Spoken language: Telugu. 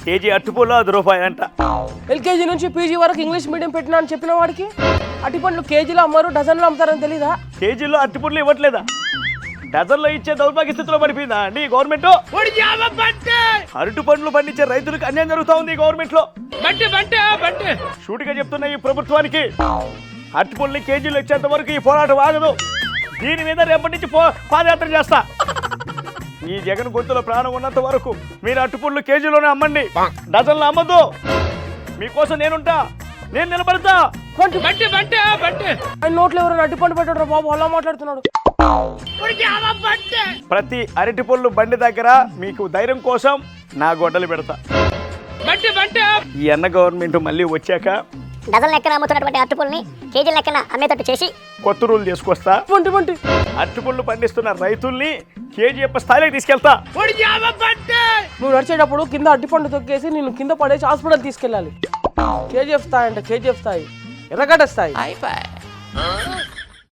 కేజీ అట్టుపళ్ళు ₹10 అంట. ఎల్కేజీ నుంచి పీజీ వరకు ఇంగ్లీష్ మీడియం పెట్టినా అని చెప్పిన వాడికి అరటిపండ్లు కేజీలో అమ్మరు డజన్లో అమ్ముతారని తెలీదా? కేజీలో అట్టుపళ్ళు ఇవ్వట్లేదా? డజన్లో ఇచ్చే దౌర్భాగ్య స్థితిలో పడిపోయిందా అండి గవర్నమెంట్? అరటి పండ్లు పండించే రైతులకు అన్యాయం జరుగుతా ఉంది గవర్నమెంట్ లో. షూటిగా చెప్తున్న ఈ ప్రభుత్వానికి అరటిపళ్ళని కేజీలు ఇచ్చేంత వరకు ఈ పోరాటం ఆగదు. దీని మీద రేపటి నుంచి పాదయాత్ర చేస్తా. ఈ జగన్ గొంతులో ప్రాణం ఉన్నంత వరకు మీరు అరటిపళ్ళు కేజీలోనే అమ్మండి, డజన్లో అమ్మద్దు. మీకోసం నేనుంటా, నేను నిలబడతా. నోట్లో ఎవరైనా అరటిపండు పెట్టాడు బాబు, అలా మాట్లాడుతున్నాడు. ప్రతి అరటిపళ్ళు బండి దగ్గర మీకు ధైర్యం కోసం నా గొడ్డలు పెడతా. ఈ అన్న గవర్నమెంట్ మళ్ళీ వచ్చాక డజన్ లెక్కన అమ్ముతున్నటువంటి అరటిపళ్ళని కేజీల లెక్కన అమ్మేటట్టు చేసి కొత్త రూల్ తీసుకొస్తా. అరటిపళ్ళు పండిస్తున్న రైతుల్ని కేజీఎఫ్ స్థాయిలోకి తీసుకెళ్తా. నువ్వు నడిచేటప్పుడు కింద అరటిపండు తొక్కేసి నేను కింద పడేసి హాస్పిటల్ తీసుకెళ్ళాలి. కేజీఎఫ్ స్థాయి అంటే కేజీఎఫ్ స్థాయి, ఎర్రగడ్డ స్థాయి.